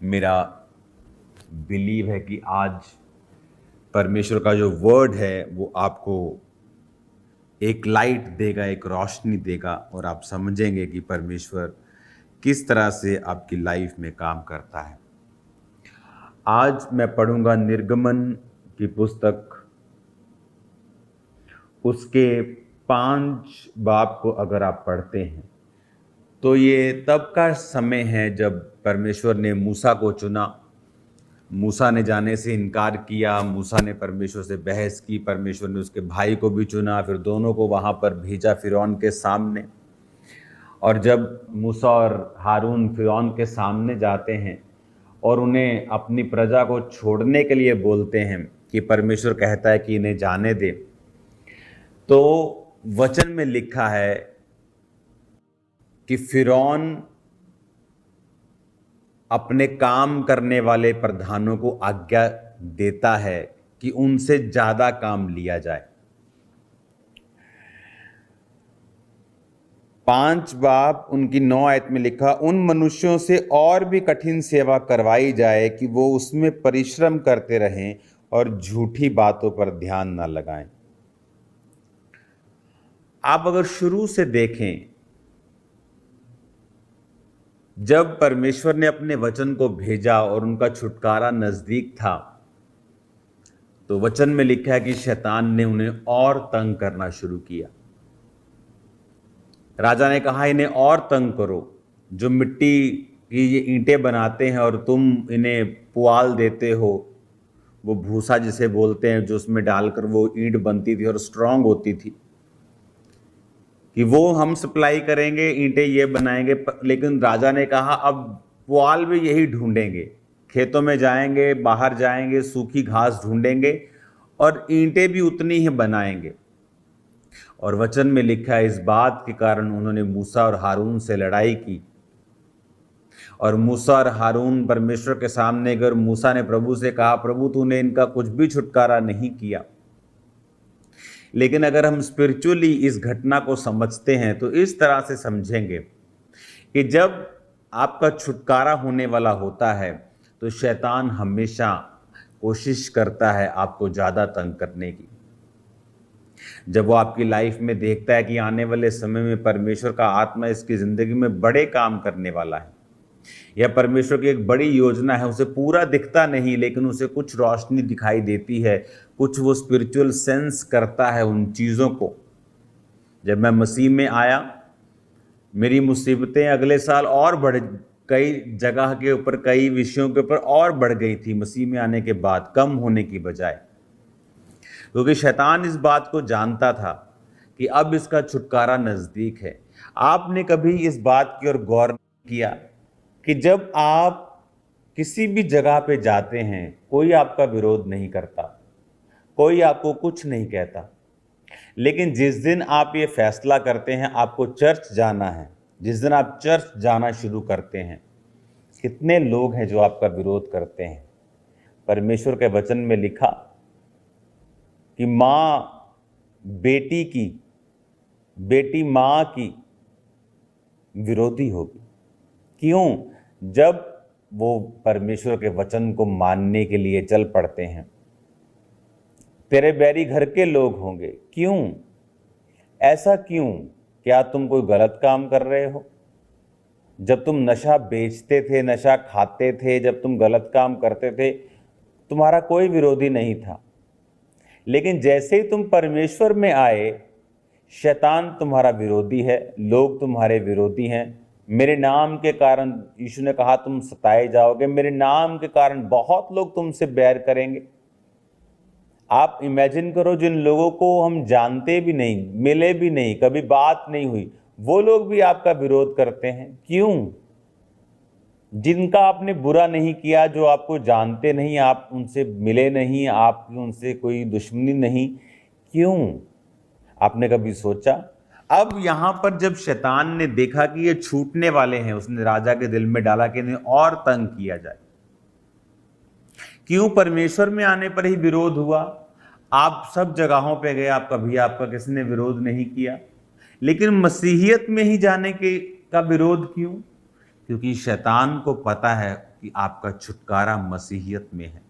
मेरा बिलीव है कि आज परमेश्वर का जो वर्ड है वो आपको एक लाइट देगा, एक रोशनी देगा और आप समझेंगे कि परमेश्वर किस तरह से आपकी लाइफ में काम करता है। आज मैं पढ़ूंगा निर्गमन की पुस्तक, उसके 5 बाब को अगर आप पढ़ते हैं तो ये तब का समय है जब परमेश्वर ने मूसा को चुना। मूसा ने जाने से इनकार किया, मूसा ने परमेश्वर से बहस की, परमेश्वर ने उसके भाई को भी चुना, फिर दोनों को वहाँ पर भेजा फिरौन के सामने। और जब मूसा और हारून फिरौन के सामने जाते हैं और उन्हें अपनी प्रजा को छोड़ने के लिए बोलते हैं कि परमेश्वर कहता है कि इन्हें जाने दे, तो वचन में लिखा है कि फिरौन अपने काम करने वाले प्रधानों को आज्ञा देता है कि उनसे ज्यादा काम लिया जाए। 5 बाब उनकी 9 आयत में लिखा, उन मनुष्यों से और भी कठिन सेवा करवाई जाए कि वो उसमें परिश्रम करते रहें और झूठी बातों पर ध्यान ना लगाएं। आप अगर शुरू से देखें, जब परमेश्वर ने अपने वचन को भेजा और उनका छुटकारा नजदीक था, तो वचन में लिखा है कि शैतान ने उन्हें और तंग करना शुरू किया। राजा ने कहा इन्हें और तंग करो, जो मिट्टी की ये ईंटें बनाते हैं और तुम इन्हें पुआल देते हो, वो भूसा जिसे बोलते हैं, जो उसमें डालकर वो ईंट बनती थी और स्ट्रांग होती थी, कि वो हम सप्लाई करेंगे, ईंटें ये बनाएंगे। लेकिन राजा ने कहा अब पुआल भी यही ढूंढेंगे, खेतों में जाएंगे, बाहर जाएंगे, सूखी घास ढूंढेंगे और ईंटें भी उतनी ही बनाएंगे। और वचन में लिखा है इस बात के कारण उन्होंने मूसा और हारून से लड़ाई की। और मूसा और हारून परमेश्वर के सामने गए। मूसा ने प्रभु से कहा, प्रभु तूने इनका कुछ भी छुटकारा नहीं किया। लेकिन अगर हम स्पिरिचुअली इस घटना को समझते हैं तो इस तरह से समझेंगे कि जब आपका छुटकारा होने वाला होता है तो शैतान हमेशा कोशिश करता है आपको ज़्यादा तंग करने की। जब वो आपकी लाइफ में देखता है कि आने वाले समय में परमेश्वर का आत्मा इसकी ज़िंदगी में बड़े काम करने वाला है, या परमेश्वर की एक बड़ी योजना है, उसे पूरा दिखता नहीं लेकिन उसे कुछ रोशनी दिखाई देती है, कुछ वो स्पिरिचुअल सेंस करता है उन चीज़ों को। जब मैं मसीह में आया, मेरी मुसीबतें अगले साल और बढ़, कई जगह के ऊपर, कई विषयों के ऊपर और बढ़ गई थी मसीह में आने के बाद, कम होने की बजाय। क्योंकि शैतान इस बात को जानता था कि अब इसका छुटकारा नज़दीक है। आपने कभी इस बात की ओर गौर किया कि जब आप किसी भी जगह पे जाते हैं, कोई आपका विरोध नहीं करता, कोई आपको कुछ नहीं कहता, लेकिन जिस दिन आप ये फैसला करते हैं आपको चर्च जाना है, जिस दिन आप चर्च जाना शुरू करते हैं, कितने लोग हैं जो आपका विरोध करते हैं। परमेश्वर के वचन में लिखा कि माँ बेटी की, बेटी माँ की विरोधी होगी। क्यों? जब वो परमेश्वर के वचन को मानने के लिए चल पड़ते हैं। तेरे बैरी घर के लोग होंगे। क्यों? ऐसा क्यों? क्या तुम कोई गलत काम कर रहे हो? जब तुम नशा बेचते थे, नशा खाते थे, जब तुम गलत काम करते थे, तुम्हारा कोई विरोधी नहीं था। लेकिन जैसे ही तुम परमेश्वर में आए, शैतान तुम्हारा विरोधी है, लोग तुम्हारे विरोधी हैं। मेरे नाम के कारण, यीशु ने कहा, तुम सताए जाओगे, मेरे नाम के कारण बहुत लोग तुमसे बैर करेंगे। आप इमेजिन करो, जिन लोगों को हम जानते भी नहीं, मिले भी नहीं, कभी बात नहीं हुई, वो लोग भी आपका विरोध करते हैं। क्यों? जिनका आपने बुरा नहीं किया, जो आपको जानते नहीं, आप उनसे मिले नहीं, आपकी उनसे कोई दुश्मनी नहीं, क्यों? आपने कभी सोचा? अब यहां पर जब शैतान ने देखा कि ये छूटने वाले हैं, उसने राजा के दिल में डाला कि इन्हें और तंग किया जाए। क्यों? परमेश्वर में आने पर ही विरोध हुआ। आप सब जगहों पे गए, आप कभी आपका किसी ने विरोध नहीं किया, लेकिन मसीहियत में ही जाने के का विरोध क्यों? क्योंकि शैतान को पता है कि आपका छुटकारा मसीहियत में है।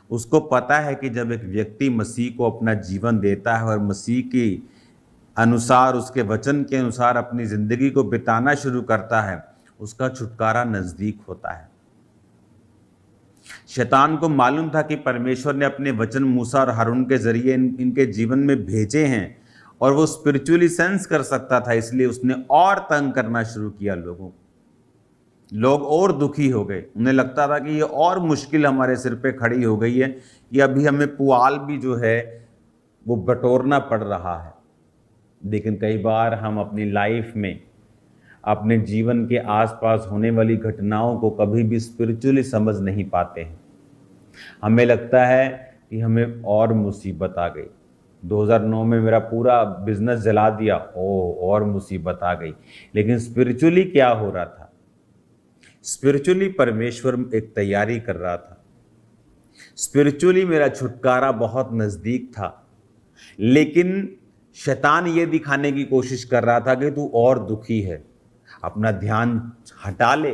उसको पता है कि जब एक व्यक्ति मसीह को अपना जीवन देता है और मसीह के अनुसार, उसके वचन के अनुसार अपनी ज़िंदगी को बिताना शुरू करता है, उसका छुटकारा नज़दीक होता है। शैतान को मालूम था कि परमेश्वर ने अपने वचन मूसा और हारून के जरिए इनके जीवन में भेजे हैं और वो स्पिरिचुअली सेंस कर सकता था, इसलिए उसने और तंग करना शुरू किया लोगों को। लोग और दुखी हो गए, उन्हें लगता था कि ये और मुश्किल हमारे सिर पे खड़ी हो गई है कि अभी हमें पुआल भी जो है वो बटोरना पड़ रहा है। लेकिन कई बार हम अपनी लाइफ में अपने जीवन के आसपास होने वाली घटनाओं को कभी भी स्पिरिचुअली समझ नहीं पाते हैं। हमें लगता है कि हमें और मुसीबत आ गई। 2009 में मेरा पूरा बिजनेस जला दिया, और मुसीबत आ गई। लेकिन स्पिरिचुअली क्या हो रहा था? स्पिरिचुअली परमेश्वर एक तैयारी कर रहा था। स्पिरिचुअली मेरा छुटकारा बहुत नज़दीक था, लेकिन शैतान ये दिखाने की कोशिश कर रहा था कि तू और दुखी है, अपना ध्यान हटा ले।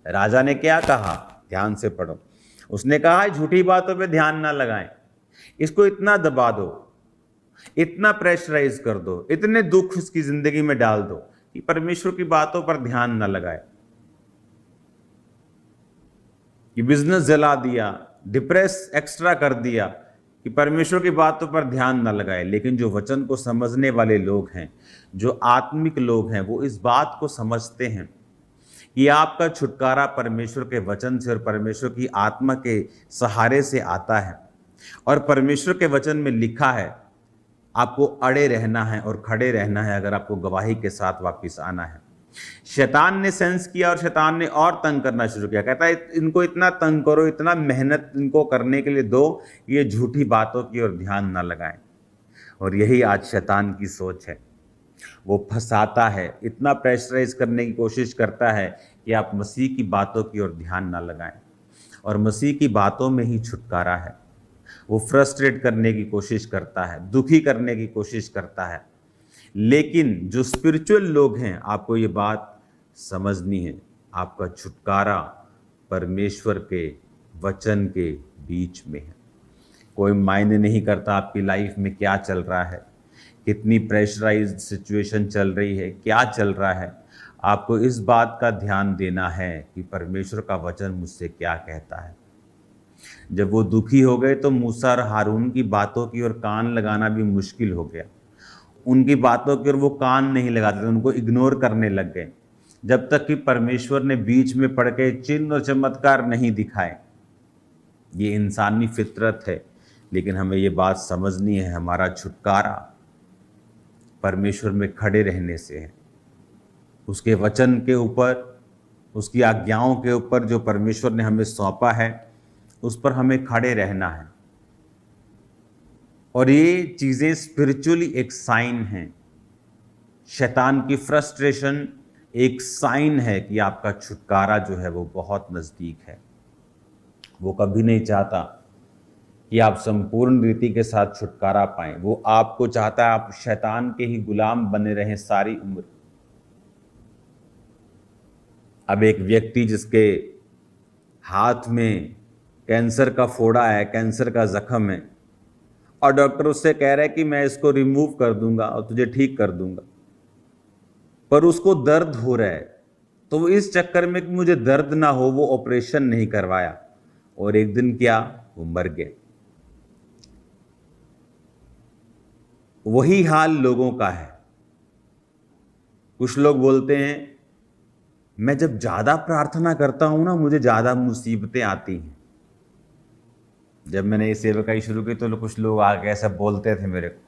राजा ने क्या कहा? ध्यान से पढ़ो। उसने कहा झूठी बातों पे ध्यान ना लगाएं, इसको इतना दबा दो, इतना प्रेशराइज कर दो, इतने दुख उसकी जिंदगी में डाल दो कि परमेश्वर की बातों पर ध्यान ना लगाए। कि बिजनेस जला दिया, डिप्रेस एक्स्ट्रा कर दिया कि परमेश्वर की बातों पर ध्यान ना लगाए। लेकिन जो वचन को समझने वाले लोग हैं, जो आत्मिक लोग हैं, वो इस बात को समझते हैं कि आपका छुटकारा परमेश्वर के वचन से और परमेश्वर की आत्मा के सहारे से आता है। और परमेश्वर के वचन में लिखा है आपको अड़े रहना है और खड़े रहना है अगर आपको गवाही के साथ वापस आना है। शैतान ने सेंस किया और शैतान ने और तंग करना शुरू किया। कहता है इनको इतना तंग करो, इतना मेहनत इनको करने के लिए दो, ये झूठी बातों की ओर ध्यान ना लगाएं। और यही आज शैतान की सोच है। वो फंसाता है, इतना प्रेशराइज करने की कोशिश करता है कि आप मसीह की बातों की ओर ध्यान ना लगाएं। और मसीह की बातों में ही छुटकारा है। वो फ्रस्ट्रेट करने की कोशिश करता है, दुखी करने की कोशिश करता है। लेकिन जो स्पिरिचुअल लोग हैं, आपको ये बात समझनी है, आपका छुटकारा परमेश्वर के वचन के बीच में है। कोई मायने नहीं करता आपकी लाइफ में क्या चल रहा है, कितनी प्रेशराइज्ड सिचुएशन चल रही है, क्या चल रहा है। आपको इस बात का ध्यान देना है कि परमेश्वर का वचन मुझसे क्या कहता है। जब वो दुखी हो गए तो मूसा और हारून की बातों की ओर कान लगाना भी मुश्किल हो गया। उनकी बातों की ओर वो कान नहीं लगाते थे, उनको इग्नोर करने लग गए, जब तक कि परमेश्वर ने बीच में पड़ के चिन्ह और चमत्कार नहीं दिखाए। ये इंसानी फितरत है, लेकिन हमें ये बात समझनी है, हमारा छुटकारा परमेश्वर में खड़े रहने से है। उसके वचन के ऊपर, उसकी आज्ञाओं के ऊपर जो परमेश्वर ने हमें सौंपा है, उस पर हमें खड़े रहना है। और ये चीज़ें स्पिरिचुअली एक साइन हैं। शैतान की फ्रस्ट्रेशन एक साइन है कि आपका छुटकारा जो है वो बहुत नज़दीक है। वो कभी नहीं चाहता कि आप संपूर्ण रीति के साथ छुटकारा पाएं। वो आपको चाहता है आप शैतान के ही गुलाम बने रहें सारी उम्र। अब एक व्यक्ति जिसके हाथ में कैंसर का फोड़ा है, कैंसर का जख्म है, और डॉक्टर उससे कह रहा है कि मैं इसको रिमूव कर दूंगा और तुझे ठीक कर दूंगा, पर उसको दर्द हो रहा है, तो वो इस चक्कर में कि मुझे दर्द ना हो वो ऑपरेशन नहीं करवाया, और एक दिन क्या, वो मर गए। वही हाल लोगों का है। कुछ लोग बोलते हैं मैं जब ज़्यादा प्रार्थना करता हूं ना, मुझे ज़्यादा मुसीबतें आती हैं। जब मैंने ये सेवकाई शुरू की तो कुछ लोग आके ऐसा बोलते थे मेरे को,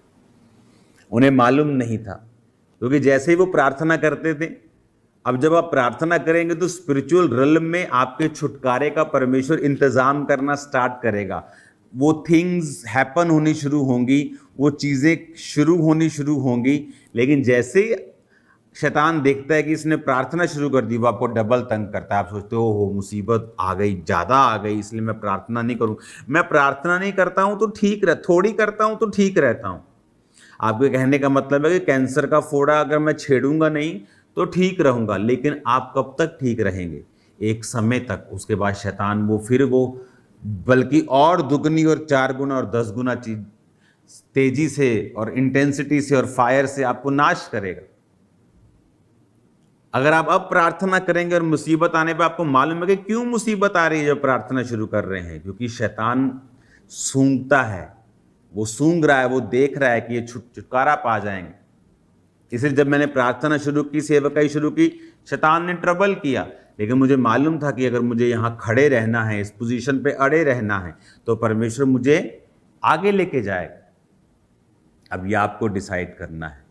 उन्हें मालूम नहीं था, क्योंकि जैसे ही वो प्रार्थना करते थे, अब जब आप प्रार्थना करेंगे तो स्पिरिचुअल रिल्म में आपके छुटकारे का परमेश्वर इंतजाम करना स्टार्ट करेगा। वो थिंग्स हैपन होनी शुरू होंगी, वो चीज़ें शुरू होनी शुरू होंगी। लेकिन जैसे ही शैतान देखता है कि इसने प्रार्थना शुरू कर दी, वो आपको डबल तंग करता है। आप सोचते हो मुसीबत आ गई, ज़्यादा आ गई, इसलिए मैं प्रार्थना नहीं करूँ। मैं प्रार्थना नहीं करता हूँ तो ठीक थोड़ी करता हूँ तो ठीक रहता हूँ। आपके कहने का मतलब है कि कैंसर का फोड़ा अगर मैं छेड़ूंगा नहीं तो ठीक रहूंगा। लेकिन आप कब तक ठीक रहेंगे? एक समय तक। उसके बाद शैतान वो बल्कि और दुगनी और 4 गुना और 10 गुना चीज तेजी से और इंटेंसिटी से और फायर से आपको नाश करेगा। अगर आप अब प्रार्थना करेंगे और मुसीबत आने पे आपको मालूम है कि क्यों मुसीबत आ रही है जब प्रार्थना शुरू कर रहे हैं, क्योंकि शैतान सूंघता है, वो सूंघ रहा है, वो देख रहा है कि ये छुटकारा पा जाएंगे। इसलिए जब मैंने प्रार्थना शुरू की, सेवकाई शुरू की, शैतान ने ट्रबल किया, लेकिन मुझे मालूम था कि अगर मुझे यहाँ खड़े रहना है, इस पोजीशन पे अड़े रहना है, तो परमेश्वर मुझे आगे लेके जाएगा। अब ये आपको डिसाइड करना है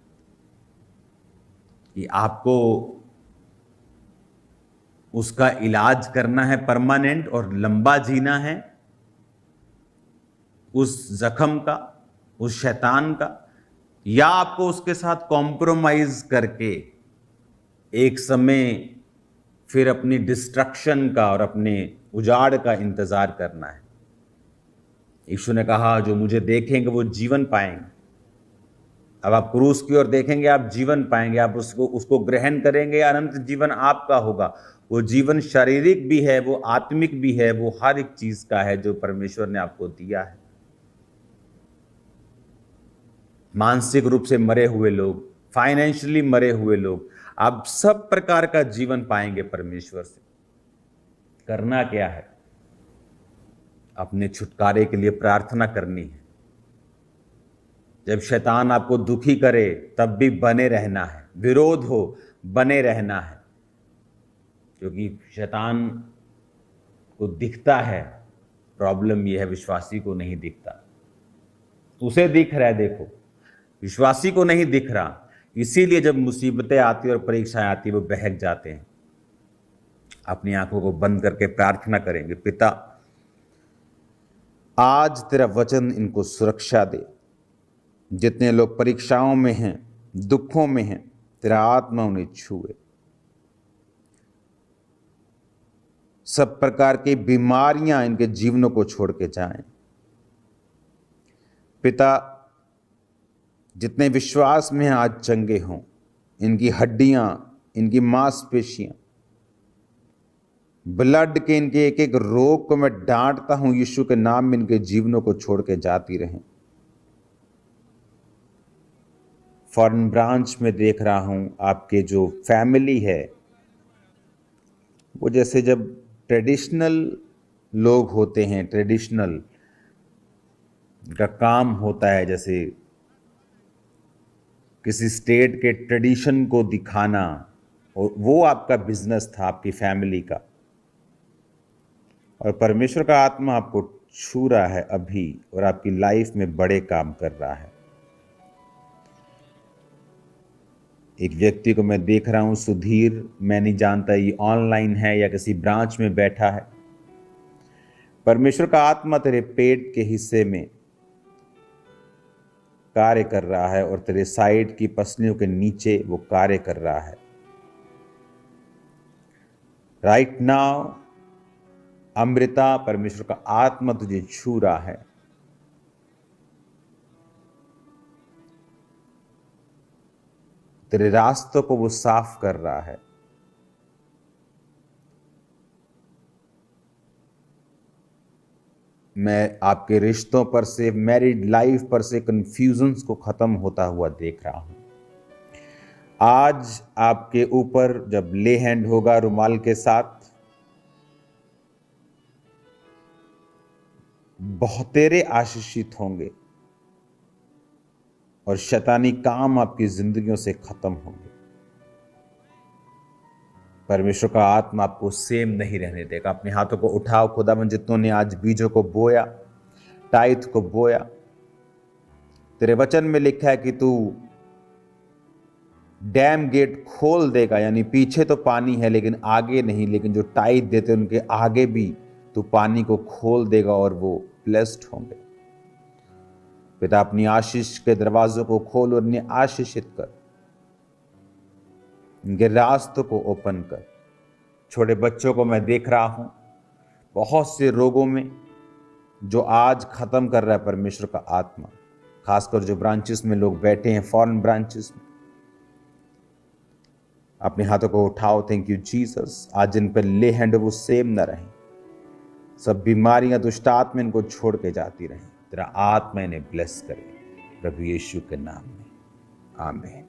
कि आपको उसका इलाज करना है परमानेंट और लंबा जीना है उस जख्म का, उस शैतान का, या आपको उसके साथ कॉम्प्रोमाइज करके एक समय फिर अपनी डिस्ट्रक्शन का और अपने उजाड़ का इंतजार करना है। यीशु ने कहा जो मुझे देखेंगे वो जीवन पाएंगे। अब आप क्रूस की ओर देखेंगे, आप जीवन पाएंगे, आप उसको ग्रहण करेंगे, अनंत जीवन आपका होगा। वो जीवन शारीरिक भी है, वो आत्मिक भी है, वो हर एक चीज का है जो परमेश्वर ने आपको दिया है। मानसिक रूप से मरे हुए लोग, फाइनेंशियली मरे हुए लोग, आप सब प्रकार का जीवन पाएंगे परमेश्वर से। करना क्या है? अपने छुटकारे के लिए प्रार्थना करनी है। जब शैतान आपको दुखी करे तब भी बने रहना है, विरोध हो बने रहना है, क्योंकि शैतान को दिखता है। प्रॉब्लम यह है विश्वासी को नहीं दिखता। उसे दिख रहा है, देखो, विश्वासी को नहीं दिख रहा। इसीलिए जब मुसीबतें आती और परीक्षाएं आती वो बहक जाते हैं। अपनी आंखों को बंद करके प्रार्थना करेंगे, पिता आज तेरा वचन इनको सुरक्षा दे। जितने लोग परीक्षाओं में हैं, दुखों में हैं, तेरा आत्मा उन्हें छुए। सब प्रकार की बीमारियां इनके जीवनों को छोड़ के जाएं। पिता जितने विश्वास में हैं आज चंगे हों, इनकी हड्डियां, इनकी मांसपेशियां, ब्लड के इनके एक एक रोग को मैं डांटता हूं, यीशु के नाम में इनके जीवनों को छोड़ के जाती रहें। फॉरेन ब्रांच में देख रहा हूं आपके जो फैमिली है वो जैसे जब ट्रेडिशनल लोग होते हैं, ट्रेडिशनल का काम होता है, जैसे किसी स्टेट के ट्रेडिशन को दिखाना, और वो आपका बिजनेस था आपकी फैमिली का, और परमेश्वर का आत्मा आपको छू रहा है अभी और आपकी लाइफ में बड़े काम कर रहा है। एक व्यक्ति को मैं देख रहा हूं, सुधीर, मैं नहीं जानता ये ऑनलाइन है या किसी ब्रांच में बैठा है। परमेश्वर का आत्मा तेरे पेट के हिस्से में कार्य कर रहा है और तेरे साइड की पसलियों के नीचे वो कार्य कर रहा है। राइट नाउ अमृता, परमेश्वर का आत्मा तुझे छू रहा है। तेरे रास्तों को वो साफ कर रहा है। मैं आपके रिश्तों पर से, मैरिड लाइफ पर से कंफ्यूजन्स को खत्म होता हुआ देख रहा हूं। आज आपके ऊपर जब ले हैंड होगा रुमाल के साथ, बहुतेरे आशीषित होंगे और शैतानी काम आपकी जिंदगियों से खत्म होंगे। परमेश्वर का आत्मा आपको सेम नहीं रहने देगा। अपने हाथों को उठाओ। खुदावंद, जितनों ने आज बीजों को बोया, टाइथ को बोया, तेरे वचन में लिखा है कि तू डैम गेट खोल देगा, यानी पीछे तो पानी है लेकिन आगे नहीं, लेकिन जो टाइथ देते उनके आगे भी तू पानी को खोल देगा और वो ब्लेस्ड होंगे। पिता, अपनी आशीष के दरवाजों को खोल और उन्हें आशीषित कर, इनके रास्तों को ओपन कर। छोटे बच्चों को मैं देख रहा हूं बहुत से रोगों में, जो आज खत्म कर रहा है परमेश्वर का आत्मा। खासकर जो ब्रांचेस में लोग बैठे हैं, फॉरेन ब्रांचेस में, अपने हाथों को उठाओ। Thank you Jesus. आज जिन पर ले हैंड वो सेम न रहें, सब बीमारियां दुष्ट आत्मा इनको छोड़ के जाती रहें। तेरा आत्मा इन्हें ब्लेस करे प्रभु यीशु के नाम में, आमीन।